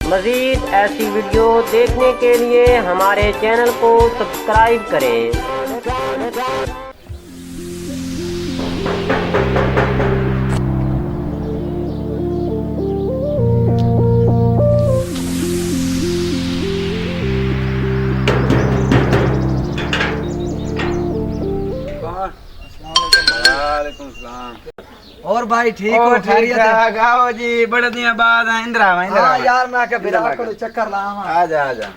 मज़ीद ऐसी वीडियो देखने के लिए हमारे चैनल को सब्सक्राइब करें। और भाई ठीक हो? ठीक आओ जी, बड़े दिन बाद इंदिरा हाँ यार, मैं क्या बिरा को चक्कर लावा। आजा आजा।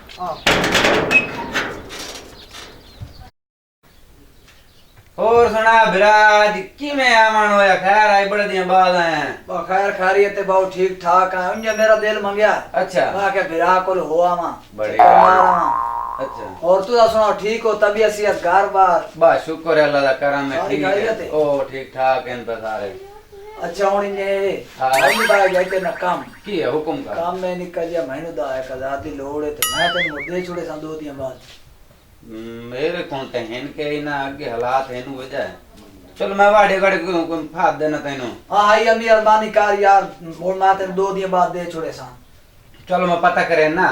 और सुना बिराज की में आमन होया? खैर आई, बड़े दिन बाद आए हैं। खैर खैरियत है बहु, ठीक ठाक है। उन्हें मेरा दिल मंगया। अच्छा, मैं क्या बिरा को होआ मां बढ़िया। अच्छा, और तू सुनाओ, ठीक हो? तबीयत सेहत घर बार? बस शुक्र है अल्लाह दा करम है, ठीक खैरियत है। है? ओ ठीक ठाक हैं तो सारे। अच्छा हूं इन्हें हाँ। नहीं बाय जाते ना काम की है हुक्म का? काम में निकल गया महीनों दा है कदा दी लोड़ है तो मैं तेन मुद्दे छोड़े सन 2 दिन बाद। मेरे कौन ते हेन के ना आगे हालात हेनु वजह। चलो मैं वाड़े गड़े को फाद देना तेनु। हां हाई अम्मी अरबानी कार यार, और मैं तेन 2 दिन बाद दे छोड़े सन। चलो मैं पता करे ना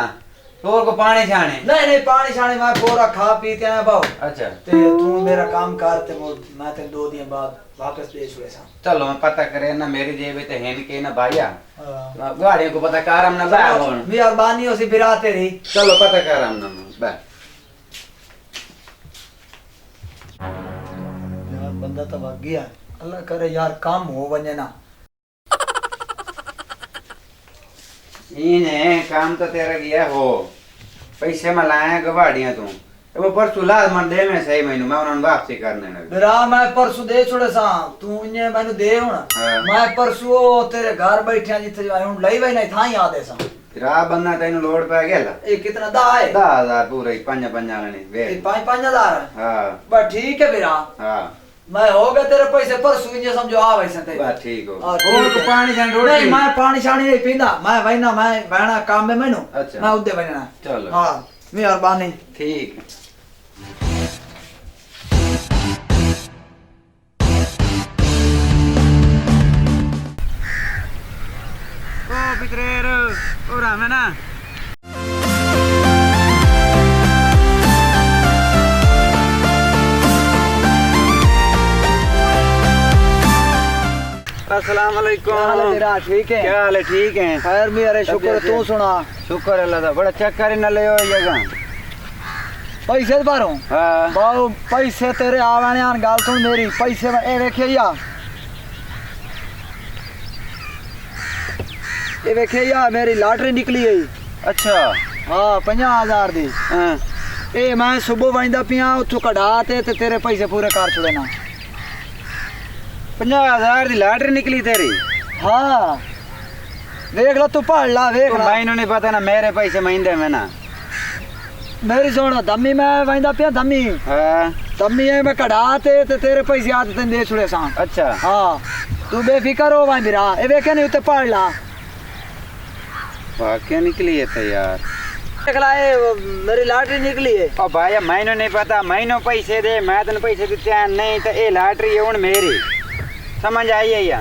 तोर को पानी छाने। नहीं नहीं, पानी छाने मैं पूरा खा पी के आया बाऊ। अच्छा, ते तू मेरा काम कर ते मैं तेन 2 दिन बाद वापस दे छोड़े सन। चलो मैं पता करे ना, मेरी जेब ते हेन के ना भाईया गाड़ी को पता कर हम ना बा होन। मेहरबानी हो सी बिराते रही। चलो पता कर हम ना बा। यार बंदा तो भाग गया, अल्लाह करे यार काम हो वने ना। इने काम तो तेरा गया हो, पैसे में लाया गवाड़ियां तू वो परसों लाल मन दे में सही महीनों मैं उन्होंने वापसी करने लगा। बिरा मैं परसों दे छोड़े सा, तू इने मैंने दे हुन। हाँ। मैं परसों तेरे घर बैठे जिथे हुन लई वई नहीं था याद है सा। फिर बंदा तेन लोड पे गेला। ए कितना दा है? 10,000 पूरे 5-5 लेने वे। 5,000। हां बस ठीक है बिरा। हां, मैं हो गया तेरे पैसे परसों इने समझो आ वैसे ते। बस ठीक हो। और और को पानी जान रोटी नहीं, मैं पानी शानी नहीं पींदा, मैं वैना मैं बहना काम में मैनू। अच्छा। मैं उदे वैना। चलो हां मेहरबानी। ठीक। ओ पितरेर और हमें ना अस्सलाम वालेकुम। तेरा ठीक है? क्या हाल है? ठीक है खैर मेरे शुक्र, तू सुना? शुक्र अल्लाह दा। बड़ा चक्कर न ले होएगा पैसे भरो। हां बाऊ पैसे तेरे आवाने आन गाल सुन मेरी, पैसे में ए देखे या ये देखे या मेरी लॉटरी निकली है। अच्छा हाँ 50,000 दी। हां ए मैं सुबह वंदा पिया उठो कढ़ाते ते तेरे पैसे पूरे कर छुड़े ना। 50,000 दी लॉटरी निकली तेरी? हाँ देख लो, तू पढ़ ला देख ला। मैनू नहीं पता ना, मेरे पैसे महीने में ना। मेरी सुन, धम्मी मैं वंदा पिया धम्मी हां धम्मी है मैं कढ़ाते ते तेरे पैसे आते तेन दे छुड़े सा। अच्छा हाँ तू बेफिक्र हो भाई मेरा, ए देखे नहीं उते पढ़ ला। वाकई निकली है तो यार। देख ला ए मेरी लॉटरी निकली है। ओ भाई मैनू नहीं पता, मैनू पैसे दे, मैं तेन पैसे दिते नहीं तो ये लॉटरी है मेरी, समझ आई है या?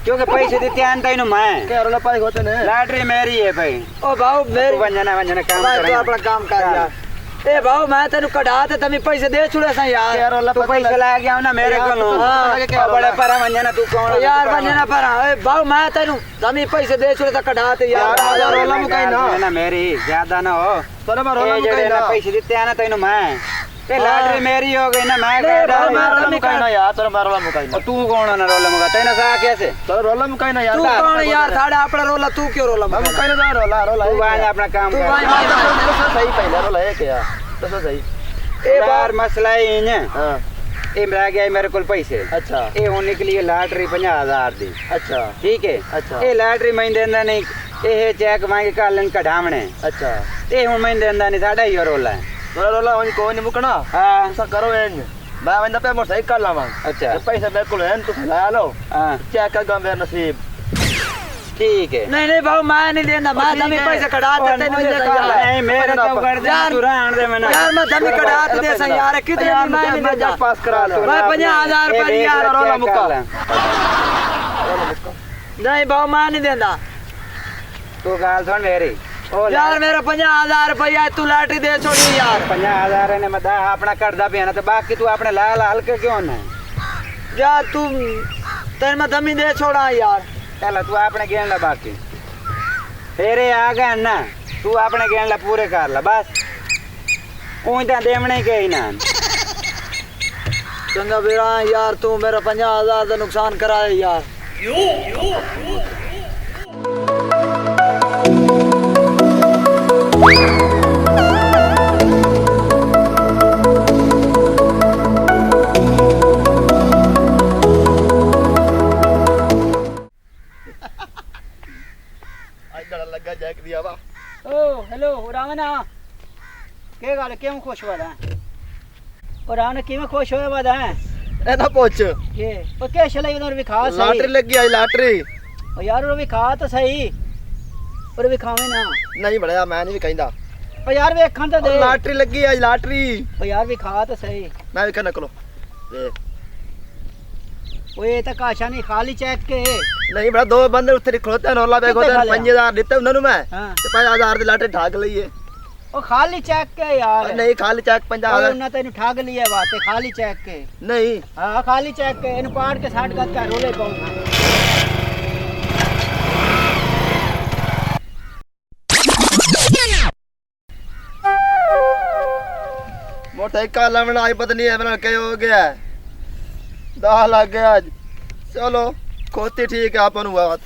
क्योंकि पैसे दिते हैं तेन मैं क्या रोला पाई होते ने? लॉटरी मेरी है भाई। ओ भाऊ मेरी वंजना काम भाई, कर तू अपना काम कर यार। ए भाऊ मैं तेन कढ़ाते तमी पैसे दे छुड़े सा यार। तू पैसे ला गया ना मेरे को। हाँ। बड़े पर वंजना तू कौन यार वंजना पर ए भाऊ मैं तेन तमी पैसे दे छुड़े ता कढ़ाते यार। रोला मुकाई ना मेरी ज्यादा ना हो। चलो मैं रोला मुकाई ना, पैसे दिते हैं ना तेन मैं, ये लॉटरी मेरी हो गई ना। मैं रोला मुकाई ना यार, चलो मैं रोला मुकाई ना। तू कौन है ना रोला मुका तेना सा कैसे? चलो रोला मुकाई ना यार। तू कौन है यार? साढ़े अपना रोला तू क्यों रोला मुकाई ना? रोला रोला तू भाई अपना काम तू कर। भाई सही पहले रोला है क्या तो सही। ए बार मसला है इने। हां ए रह गया मेरे को पैसे। अच्छा ए हुन निकली लॉटरी 50,000 दी। अच्छा ठीक है। अच्छा ए लॉटरी मैं देंदा नहीं, ए चेक मांगे कालन कढावणे। अच्छा ए हुन मैं देंदा नहीं, साडा ही रोला है। रोला वही कोई नहीं मुकना। हां ऐसा करो एन मैं वंदा पे मोटरसाइकिल लावा। अच्छा पैसे मेरे को है तू ला लो। हां चेक कर मेरा नसीब। ठीक है। नहीं नहीं भाऊ मैं नहीं देना, मैं धमी पैसे कढ़ा देते नहीं मेरे तो कर दे तू रहन दे मैंने यार। मैं धमी कढ़ा दे सा यार, कितने मैं नहीं देता। पास करा लो मैं 50,000 रुपए यार रोला मुका। नहीं भाऊ मैं नहीं देना। तू गाल सुन मेरी, ਉਹ यार मेरा 50,000 रुपया तू लॉटरी दे छोड़ी यार 50,000 ने मैं अपना करदा पिया ना, तो बाकी तू अपने लाल हल्के क्यों ना? यार तू तेरे मैं दमी दे छोड़ा यार। चल तू अपने गेन ला, बाकी तेरे आ गए ना, तू अपने गेन ला पूरे कर ला बस। कोई तो देवने के ही ना। चंगा बीरा यार, तू मेरा 50,000 का नुकसान कराए यार। ਲੱਗਾ ਜੈਕ ਦੀ ਆਵਾ। ਓ ਹੈਲੋ ਰਾਵਣਾ, ਕੀ ਗੱਲ ਕਿਉਂ ਖੁਸ਼ ਹੋਇਆ ਉਹ ਰਾਵਣ ਕਿਵੇਂ ਖੁਸ਼ ਹੋਇਆ ਵਾਦਾ ਹੈ ਇਹ ਤਾਂ ਪੁੱਛ, ਕਿ ਉਹ ਕਿਹ ਛਲੇ ਉਹਨਾਂ ਨੂੰ ਵਿਖਾ ਲਾਟਰੀ ਸਹੀ ਲੱਗੀ ਆਈ ਲਾਟਰੀ। ਉਹ ਯਾਰ ਉਹ ਵਿਖਾ ਤਾਂ ਸਹੀ, ਉਹ ਵਿਖਾਵੇਂ ਨਾ। ਨਹੀਂ ਬੜਿਆ, ਮੈਂ ਨਹੀਂ ਵੀ ਕਹਿੰਦਾ। ਉਹ ਯਾਰ ਵੇਖਣ ਤਾਂ ਦੇ। ਲਾਟਰੀ ਲੱਗੀ ਆਈ ਲਾਟਰੀ। ਉਹ ਯਾਰ ਵਿਖਾ ਤਾਂ ਸਹੀ। ਮੈਂ ਵੀ ਕਹਿੰਦਾ ਕੋਲ ਵੇਖ। ਉਹ ਇਹ ਤਾਂ ਕਾਸ਼ਾ ਨਹੀਂ, ਖਾਲੀ ਚੈੱਕ ਕੇ। ਨਹੀਂ ਬੜਾ, ਦੋ ਬੰਦੇ ਉੱਥੇ ਖਲੋਤੇ ਨੋਲਾ ਬੈਗ ਕਿੱਥੇ ਉਹਦੇ ਖਾ ਲਿਆ? 5,000 ਦਿੱਤੇ ਉਹਨਾਂ ਨੂੰ ਮੈਂ, ਹਾਂ ਤੇ 5,000 ਦੀ ਲਾਟਰੀ ਠੱਗ ਲਈਏ। ਉਹ ਖਾਲੀ ਚੈੱਕ ਕੇ ਯਾਰ। ਨਹੀਂ ਖਾਲੀ ਚੱਕ ਉਹ 50,000 ਉਹਨਾਂ ਤੈਨੂੰ ਠੱਗ ਲਿਆ ਬਾਤੇ, ਖਾਲੀ ਚੈੱਕ ਕੇ। ਨਹੀਂ। ਹਾਂ ਖਾਲੀ ਚੈੱਕ ਕੇ, ਇਹਨੂੰ ਪਾੜ ਕੇ ਸਾਡ ਗੱਤ ਕਰ ਰੋਲੇ ਪਾਉਂਗਾ। ਮੋਟਰਸਾਈਕਲ ਲਾਵਣਾ ਆਈ ਪਤਾ ਨਹੀਂ ਐਵੇਂ ਨਾਲ ਕੀ ਹੋ ਗਿਆ। 10 ਲੱਗ ਗਿਆ ਅੱਜ। ਚਲੋ ਖੋਤੀ ਠੀਕ ਹੈ ਆਪਾਂ ਨੂੰ ਬਾਤ।